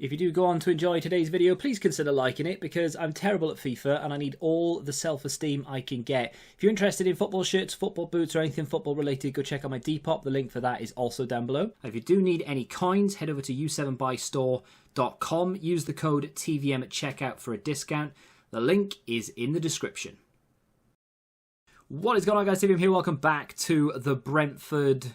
If you do go on to enjoy today's video, please consider liking it because I'm terrible at FIFA and I need all the self-esteem I can get. If you're interested in football shirts, football boots or anything football related, go check out my Depop. The link for that is also down below. And if you do need any coins, head over to u7buystore.com. Use the code TVM at checkout for a discount. The link is in the description. What is going on, guys? TVM here. Welcome back to the Brentford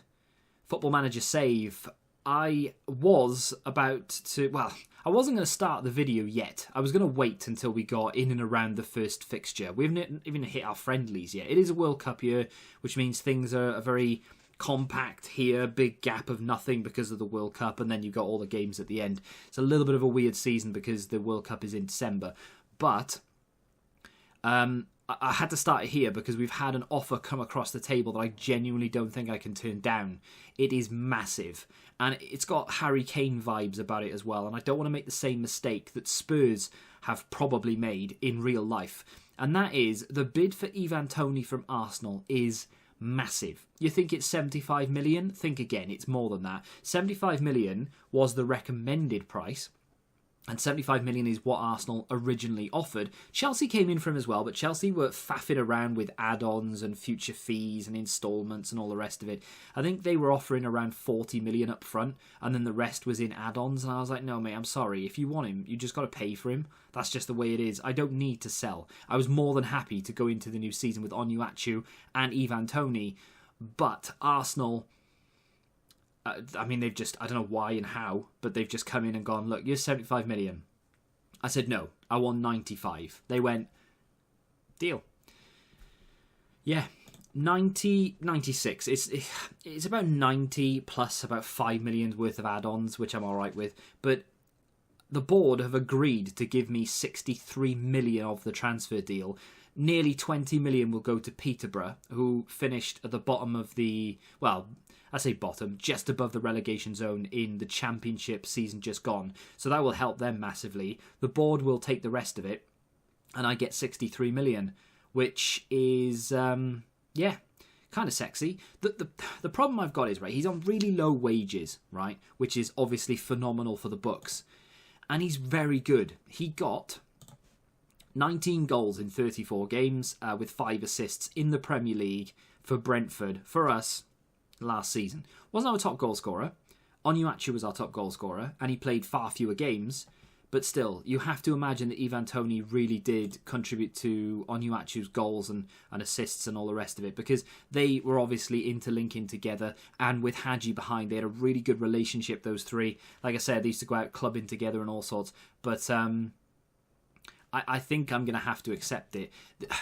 Football Manager save. I was about to, well, I wasn't going to start the video yet. I was going to wait until we got in and around the first fixture. We haven't even hit our friendlies yet. It is a World Cup year, which means things are very compact here. Big gap of nothing because of the World Cup, and then you've got all the games at the end. It's a little bit of a weird season because the World Cup is in December. But I had to start it here because we've had an offer come across the table that I genuinely don't think I can turn down. It is massive. And it's got Harry Kane vibes about it as well. And I don't want to make the same mistake that Spurs have probably made in real life. And that is the bid for Ivan Toney from Arsenal is massive. You think it's 75 million? Think again, it's more than that. 75 million was the recommended price. And 75 million is what Arsenal originally offered. Chelsea came in for him as well, but Chelsea were faffing around with add-ons and future fees and instalments and all the rest of it. I think they were offering around 40 million up front, and then the rest was in add-ons. And I was like, no, mate, I'm sorry. If you want him, you just got to pay for him. That's just the way it is. I don't need to sell. I was more than happy to go into the new season with Onuachu and Ivan Toney, but Arsenal, I mean, they've just, I don't know why and how, but they've just come in and gone, look, you're 75 million. I said, no, I want 95. They went, deal. Yeah, 90, 96. It's about 90 plus about 5 million worth of add-ons, which I'm all right with. But the board have agreed to give me 63 million of the transfer deal. Nearly 20 million will go to Peterborough, who finished at the bottom of the, well, I say bottom, just above the relegation zone in the Championship season just gone. So that will help them massively. The board will take the rest of it, and I get 63 million, which is, yeah, kind of sexy. The problem I've got is, right, he's on really low wages, right, which is obviously phenomenal for the books. And he's very good. He got 19 goals in 34 games with 5 assists in the Premier League for Brentford, for us, last season. Wasn't our top goal scorer. Onuachu was our top goal scorer, and he played far fewer games. But still, you have to imagine that Ivan Toney really did contribute to Onuachu's goals and assists and all the rest of it, because they were obviously interlinking together, and with Hadji behind, they had a really good relationship, those three. Like I said, they used to go out clubbing together and all sorts. But I think I'm going to have to accept it.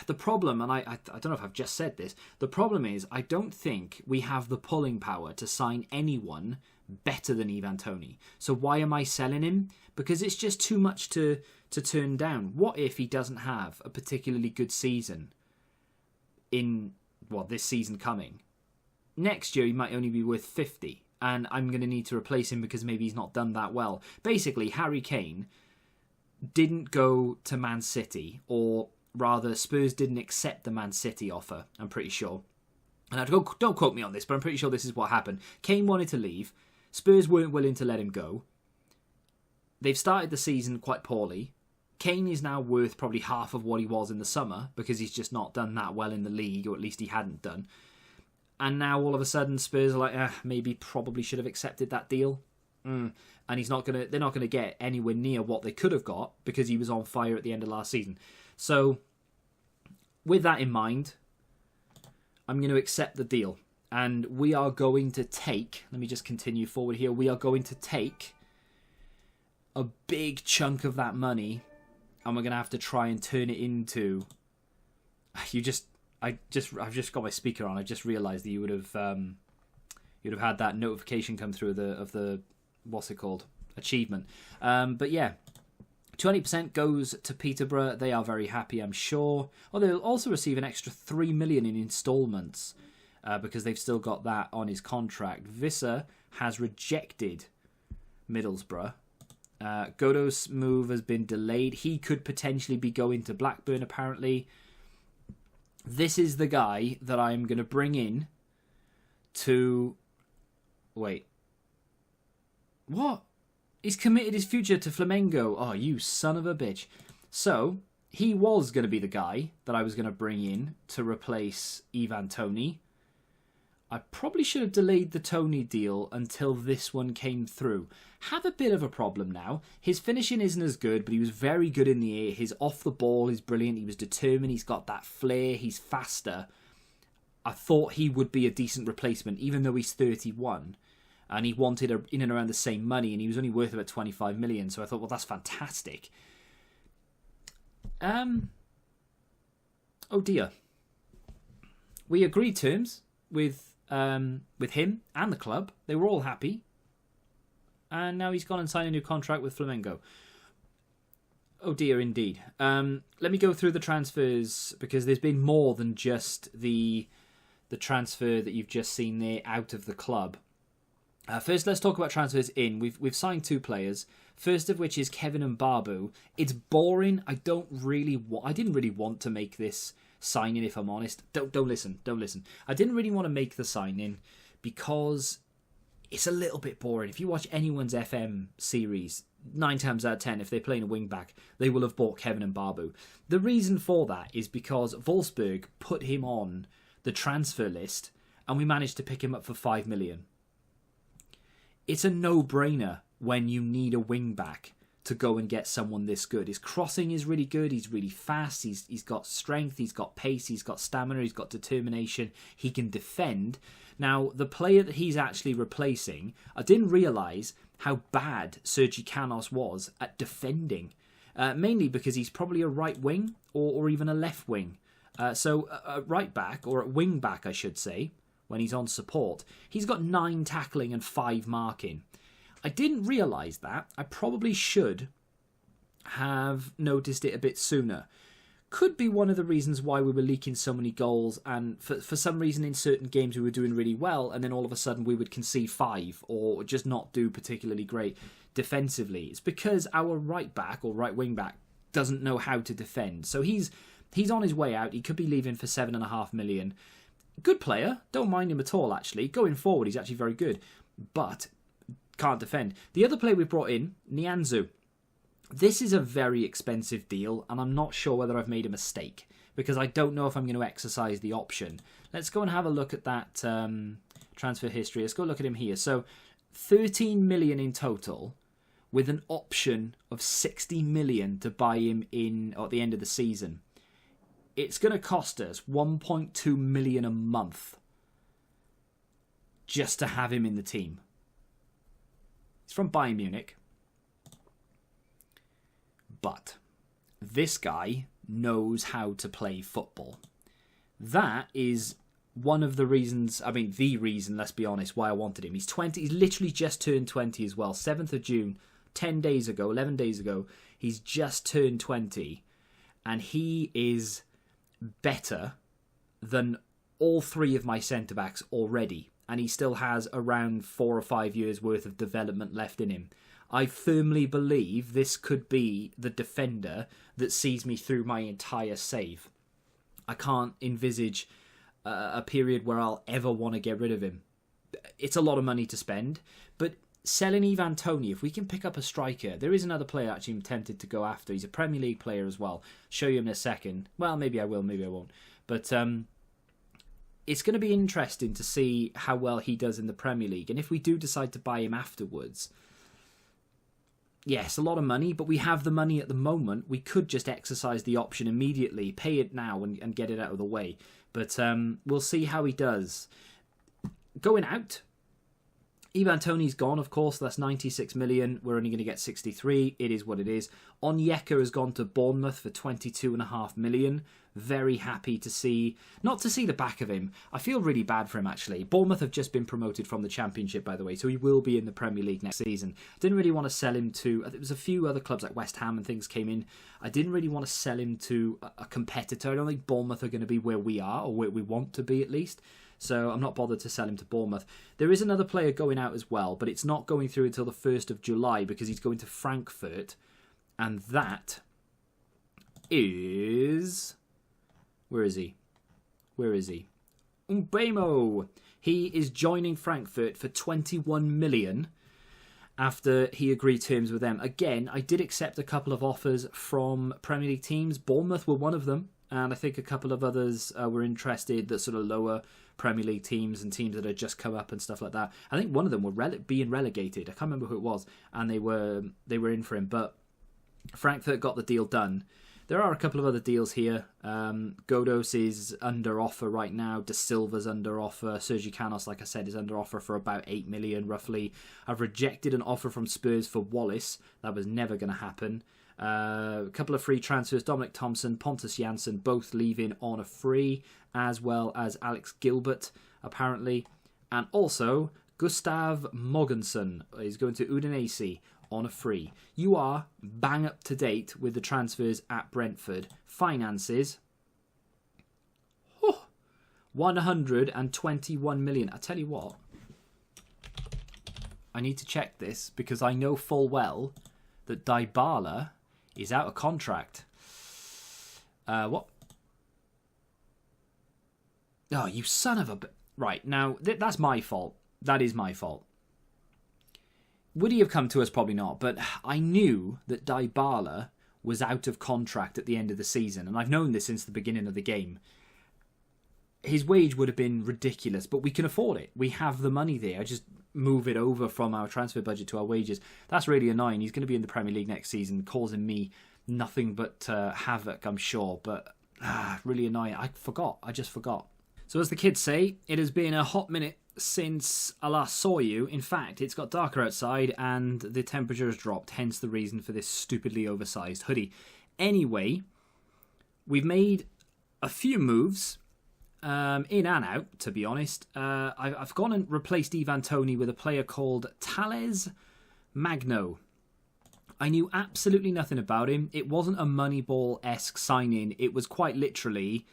The problem, and I don't know if I've just said this, the problem is I don't think we have the pulling power to sign anyone better than Ivan Toney. So why am I selling him? Because it's just too much to turn down. What if he doesn't have a particularly good season in, well, this season coming? Next year he might only be worth 50, and I'm going to need to replace him because maybe he's not done that well. Basically, Harry Kane didn't go to Man City, or rather Spurs didn't accept the Man City offer, I'm pretty sure. And don't quote me on this, but I'm pretty sure this is what happened. Kane wanted to leave. Spurs weren't willing to let him go. They've started the season quite poorly. Kane is now worth probably half of what he was in the summer because he's just not done that well in the league, or at least he hadn't done. And now all of a sudden Spurs are like, maybe probably should have accepted that deal. And they're not gonna get anywhere near what they could have got because he was on fire at the end of last season. So with that in mind, I'm going to accept the deal, and we are going to take, let me just continue forward here, we are going to take a big chunk of that money, and we're going to have to try and turn it into, I've just got my speaker on. I just realised that you'd have had that notification come through of the what's it called, achievement. But yeah, 20% goes to Peterborough. They are very happy, I'm sure. Oh, they'll also receive an extra 3 million in instalments because they've still got that on his contract. Visser has rejected Middlesbrough. Godot's move has been delayed. He could potentially be going to Blackburn, apparently. This is the guy that I'm going to bring in to... Wait. What? He's committed his future to Flamengo. Oh, you son of a bitch. So, he was going to be the guy that I was going to bring in to replace Ivan Toney. I probably should have delayed the Toney deal until this one came through. Have a bit of a problem now. His finishing isn't as good, but he was very good in the air. His off the ball is brilliant. He was determined. He's got that flair. He's faster. I thought he would be a decent replacement, even though he's 31. And he wanted in and around the same money, and he was only worth about 25 million. So I thought, well, that's fantastic. Oh dear. We agreed terms with him and the club. They were all happy. And now he's gone and signed a new contract with Flamengo. Oh dear, indeed. Let me go through the transfers, because there's been more than just the transfer that you've just seen there out of the club. First, let's talk about transfers in. We've signed 2 players. First of which is Kevin Mbabu. It's boring. I didn't really want to make this signing, if I'm honest. Don't listen. I didn't really want to make the signing because it's a little bit boring. If you watch anyone's FM series, 9 times out of 10, if they're playing a wing back, they will have bought Kevin Mbabu. The reason for that is because Wolfsburg put him on the transfer list, and we managed to pick him up for 5 million. It's a no-brainer when you need a wing back to go and get someone this good. His crossing is really good. He's really fast. He's got strength. He's got pace. He's got stamina. He's got determination. He can defend. Now, the player that he's actually replacing, I didn't realise how bad Sergi Canos was at defending. Mainly because he's probably a right wing or even a left wing. So a right back, or a wing back I should say, when he's on support, he's got 9 tackling and 5 marking. I didn't realise that. I probably should have noticed it a bit sooner. Could be one of the reasons why we were leaking so many goals, and for some reason in certain games we were doing really well, and then all of a sudden we would concede 5 or just not do particularly great defensively. It's because our right back or right wing back doesn't know how to defend. So he's on his way out. He could be leaving for 7.5 million. Good player. Don't mind him at all, actually. Going forward, he's actually very good. But can't defend. The other player we brought in, Nianzou. This is a very expensive deal, and I'm not sure whether I've made a mistake, because I don't know if I'm going to exercise the option. Let's go and have a look at that transfer history. Let's go look at him here. So 13 million in total, with an option of 60 million to buy him in at the end of the season. It's going to cost us 1.2 million a month just to have him in the team. He's from Bayern Munich. But this guy knows how to play football. That is one of the reasons, I mean, the reason, let's be honest, why I wanted him. He's 20, he's literally just turned 20 as well. 7th of June, 11 days ago, he's just turned 20. And he is better than all 3 of my centre-backs already. And he still has around 4 or 5 years worth of development left in him. I firmly believe this could be the defender that sees me through my entire save. I can't envisage a period where I'll ever want to get rid of him. It's a lot of money to spend, but selling Ivan Toney, if we can pick up a striker, there is another player actually I'm tempted to go after. He's a Premier League player as well. Show you him in a second. Well, maybe I will, maybe I won't. But it's going to be interesting to see how well he does in the Premier League. And if we do decide to buy him afterwards, yes, a lot of money, but we have the money at the moment. We could just exercise the option immediately, pay it now and get it out of the way. But we'll see how he does. Going out, Ivan Toney's gone, of course. That's 96 million. We're only going to get 63. It is what it is. Onyeka has gone to Bournemouth for 22.5 million. Very happy to see, not to see the back of him. I feel really bad for him, actually. Bournemouth have just been promoted from the Championship, by the way, so he will be in the Premier League next season. I didn't really want to sell him to, there was a few other clubs like West Ham and things came in. I didn't really want to sell him to a competitor. I don't think Bournemouth are going to be where we are, or where we want to be at least. So I'm not bothered to sell him to Bournemouth. There is another player going out as well, but it's not going through until the 1st of July because he's going to Frankfurt. And that is... Where is he? Mbemo. He is joining Frankfurt for 21 million. after he agreed terms with them. Again, I did accept a couple of offers from Premier League teams. Bournemouth were one of them, and I think a couple of others were interested, that sort of lower Premier League teams and teams that had just come up and stuff like that. I think one of them were being relegated. I can't remember who it was, and they were in for him. But Frankfurt got the deal done. There are a couple of other deals here. Godos is under offer right now. De Silva's under offer. Sergi Canos, like I said, is under offer for about 8 million, roughly. I've rejected an offer from Spurs for Wallace. That was never going to happen. A couple of free transfers. Dominic Thompson, Pontus Jansson, both leaving on a free, as well as Alex Gilbert, apparently. And also, Gustav Mogensen is going to Udinese on a free. You are bang up to date with the transfers at Brentford. Finances, 121 million. I tell you what, I need to check this because I know full well that Dybala is out of contract. What? Oh, you son of a... Right, now, that's my fault. That is my fault. Would he have come to us? Probably not. But I knew that Dybala was out of contract at the end of the season. And I've known this since the beginning of the game. His wage would have been ridiculous, but we can afford it. We have the money there. I just move it over from our transfer budget to our wages. That's really annoying. He's going to be in the Premier League next season, causing me nothing but havoc, I'm sure. But really annoying. I just forgot. So as the kids say, it has been a hot minute since I last saw you. In fact, it's got darker outside and the temperature has dropped, hence the reason for this stupidly oversized hoodie. Anyway, we've made a few moves, in and out, to be honest. I've gone and replaced Ivan Toney with a player called Thales Magno. I knew absolutely nothing about him. It wasn't a Moneyball-esque signing. It was quite literally,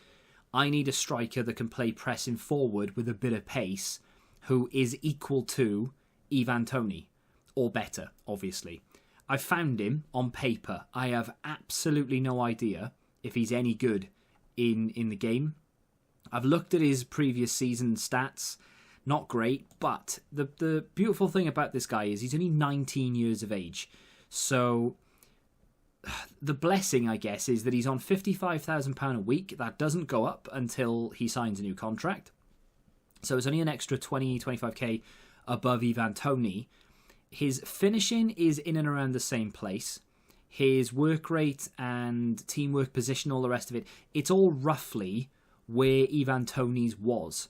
I need a striker that can play pressing forward with a bit of pace, who is equal to Ivan Toney, or better, obviously. I found him on paper. I have absolutely no idea if he's any good in the game. I've looked at his previous season stats, not great, but the beautiful thing about this guy is he's only 19 years of age. So the blessing, I guess, is that he's on £55,000 a week. That doesn't go up until he signs a new contract. So it's only an extra 25k above Ivan Toney. His finishing is in and around the same place. His work rate and teamwork position, all the rest of it, it's all roughly where Ivan Toney's was.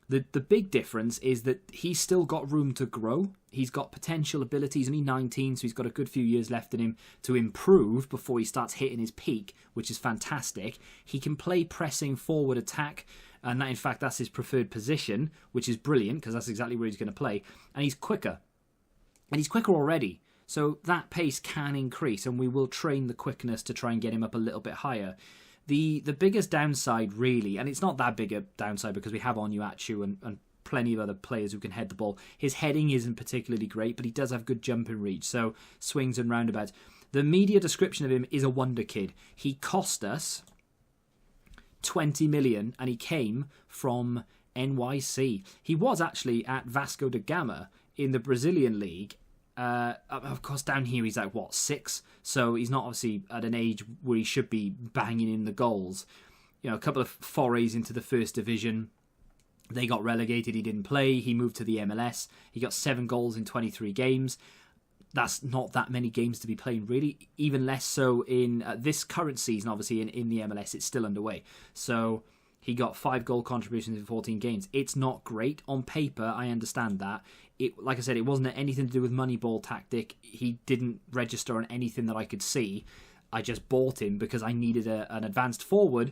The big difference is that he's still got room to grow. He's got potential ability. He's only 19, so he's got a good few years left in him to improve before he starts hitting his peak, which is fantastic. He can play pressing forward attack, and that, in fact, that's his preferred position, which is brilliant because that's exactly where he's going to play. And he's quicker. And he's quicker already. So that pace can increase, and we will train the quickness to try and get him up a little bit higher. The biggest downside, really, and it's not that big a downside because we have Onuachu and plenty of other players who can head the ball. His heading isn't particularly great, but he does have good jumping reach, so swings and roundabouts. The media description of him is a wonder kid. He cost us 20 million, and he came from NYC. He was actually at Vasco da Gama in the Brazilian league. Of course, down here he's like, 6? So he's not obviously at an age where he should be banging in the goals. You know, a couple of forays into the first division. They got relegated. He didn't play. He moved to the MLS. He got 7 goals in 23 games. That's not that many games to be playing, really. Even less so in this current season, obviously, in the MLS. It's still underway. So he got 5 goal contributions in 14 games. It's not great. On paper, I understand that. Like I said, it wasn't anything to do with Moneyball tactic. He didn't register on anything that I could see. I just bought him because I needed an advanced forward,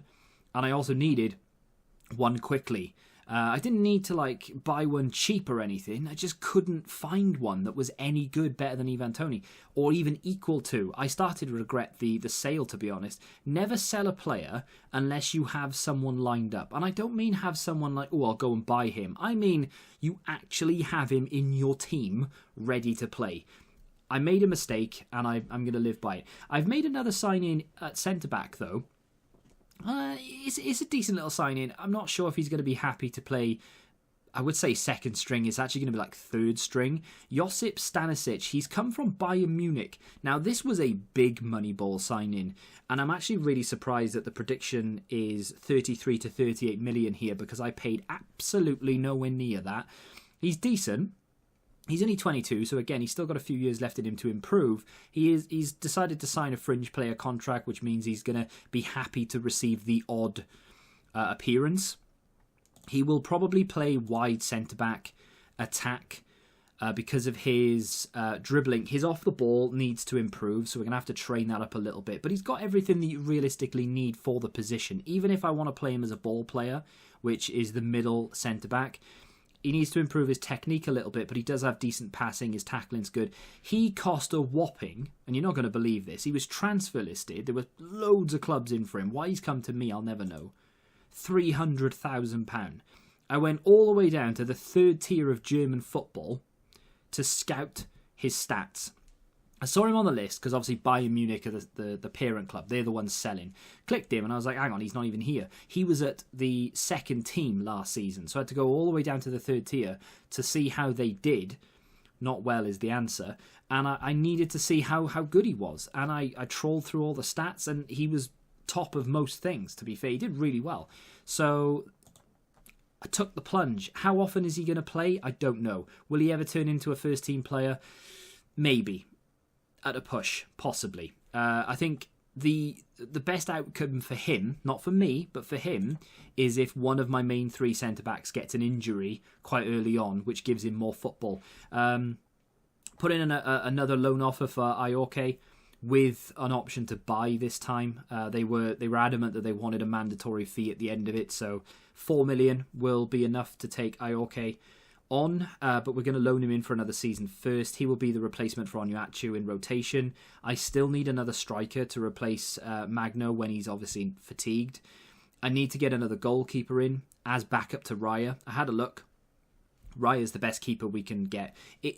and I also needed one quickly. I didn't need to buy one cheap or anything. I just couldn't find one that was any good, better than Ivan Toney, or even equal to. I started to regret the sale, to be honest. Never sell a player unless you have someone lined up. And I don't mean have someone like, I'll go and buy him. I mean you actually have him in your team ready to play. I made a mistake, and I'm going to live by it. I've made another sign-in at centre-back, though. It's a decent little sign-in. I'm not sure if he's going to be happy to play I would say second string. Is actually going to be like third string. Josip Stanisic, he's come from Bayern Munich. Now, this was a big Moneyball signing, and I'm actually really surprised that the prediction is 33 to 38 million here, because I paid absolutely nowhere near that. He's decent. He's only 22, so again, he's still got a few years left in him to improve. He's decided to sign a fringe player contract, which means he's going to be happy to receive the odd appearance. He will probably play wide centre-back, attack, because of his dribbling. His off the ball needs to improve, so we're going to have to train that up a little bit. But he's got everything that you realistically need for the position. Even if I want to play him as a ball player, which is the middle centre-back, he needs to improve his technique a little bit, but he does have decent passing. His tackling's good. He cost a whopping, and you're not going to believe this, he was transfer listed. There were loads of clubs in for him. Why he's come to me, I'll never know. £300,000. I went all the way down to the third tier of German football to scout his stats. I saw him on the list because obviously Bayern Munich are the parent club. They're the ones selling. Clicked him and I was like, hang on, he's not even here. He was at the second team last season. So I had to go all the way down to the third tier to see how they did. Not well is the answer. And I needed to see how good he was. And I trawled through all the stats and he was top of most things, to be fair. He did really well. So I took the plunge. How often is he going to play? I don't know. Will he ever turn into a first team player? Maybe. At a push, possibly. I think the best outcome for him, not for me, but for him, is if one of my main three centre-backs gets an injury quite early on, which gives him more football. Put in another loan offer for Iorque with an option to buy this time. They were adamant that they wanted a mandatory fee at the end of it, so 4 million will be enough to take Iorque on, but we're going to loan him in for another season first. He will be the replacement for Onuachu in rotation. I still need another striker to replace Magno when he's obviously fatigued. I need to get another goalkeeper in as backup to Raya. I had a look. Raya's the best keeper we can get.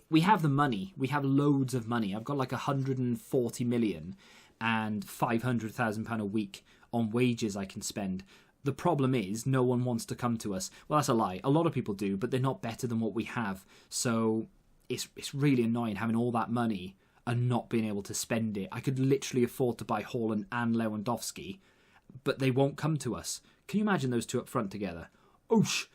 We have the money. We have loads of money. I've got like 140 million and £500,000 a week on wages I can spend. The problem is no one wants to come to us. Well, that's a lie. A lot of people do, but they're not better than what we have. So it's really annoying having all that money and not being able to spend it. I could literally afford to buy Haaland and Lewandowski, but they won't come to us. Can you imagine those two up front together? Oosh!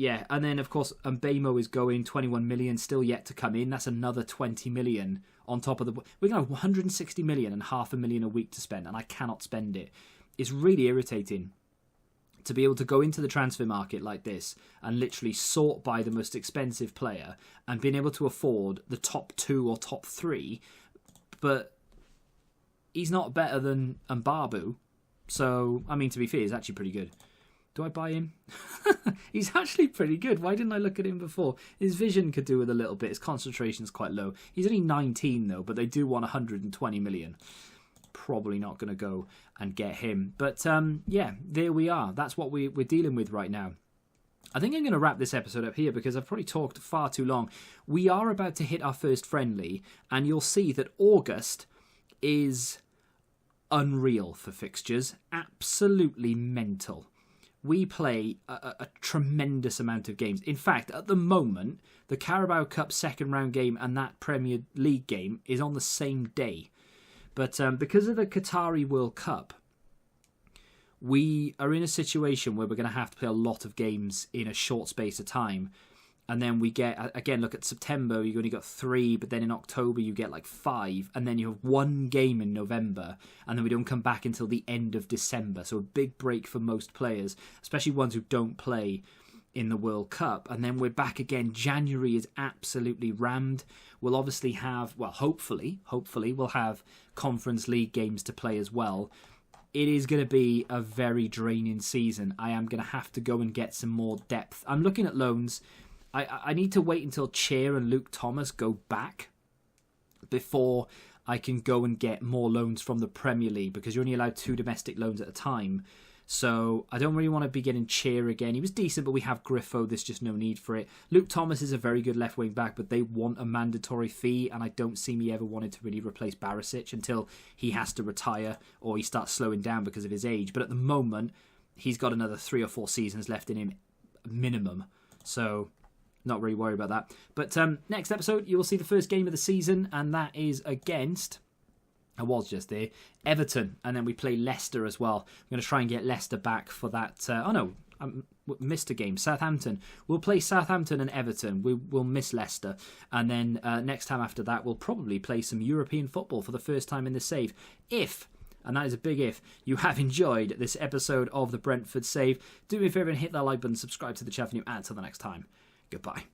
Yeah, and then of course Mbemo is going, 21 million still yet to come in. That's another 20 million on top of the... We're going to have 160 million and $500,000 a week to spend, and I cannot spend it. It's really irritating to be able to go into the transfer market like this and literally sort by the most expensive player and being able to afford the top 2 or top 3, but he's not better than Mbabu. So, I mean, to be fair, he's actually pretty good. Do I buy him? He's actually pretty good. Why didn't I look at him before? His vision could do with a little bit. His concentration's quite low. He's only 19 though, but they do want 120 million. Probably not going to go and get him. But yeah, there we are. That's what we're dealing with right now. I think I'm going to wrap this episode up here because I've probably talked far too long. We are about to hit our first friendly, and you'll see that August is unreal for fixtures. Absolutely mental. We play a tremendous amount of games. In fact, at the moment, the Carabao Cup second round game and that Premier League game is on the same day. But because of the Qatari World Cup, we are in a situation where we're going to have to play a lot of games in a short space of time. And then we get, again, look at September, you've only got 3, but then in October you get like 5, and then you have 1 game in November, and then we don't come back until the end of December. So a big break for most players, especially ones who don't play in the World Cup. And then we're back again. January is absolutely rammed. We'll obviously have, well, hopefully we'll have Conference League games to play as well. It is going to be a very draining season. I am going to have to go and get some more depth. I'm looking at loans. I need to wait until Chair and Luke Thomas go back before I can go and get more loans from the Premier League, because you're only allowed 2 domestic loans at a time. So I don't really want to be getting Chair again. He was decent, but we have Griffo. There's just no need for it. Luke Thomas is a very good left wing back, but they want a mandatory fee, and I don't see me ever wanting to really replace Barisic until he has to retire or he starts slowing down because of his age. But at the moment, he's got another 3 or 4 seasons left in him minimum. So not really worried about that. But next episode, you will see the first game of the season, and that is against... I was just there. Everton, and then we play Leicester as well. I'm going to try and get Leicester back for that. Oh no, I missed a game. Southampton. We'll play Southampton and Everton. We'll miss Leicester, and then next time after that, we'll probably play some European football for the first time in the save. If, and that is a big if, you have enjoyed this episode of the Brentford Save, do me a favour and hit that like button, subscribe to the channel, and until the next time, goodbye.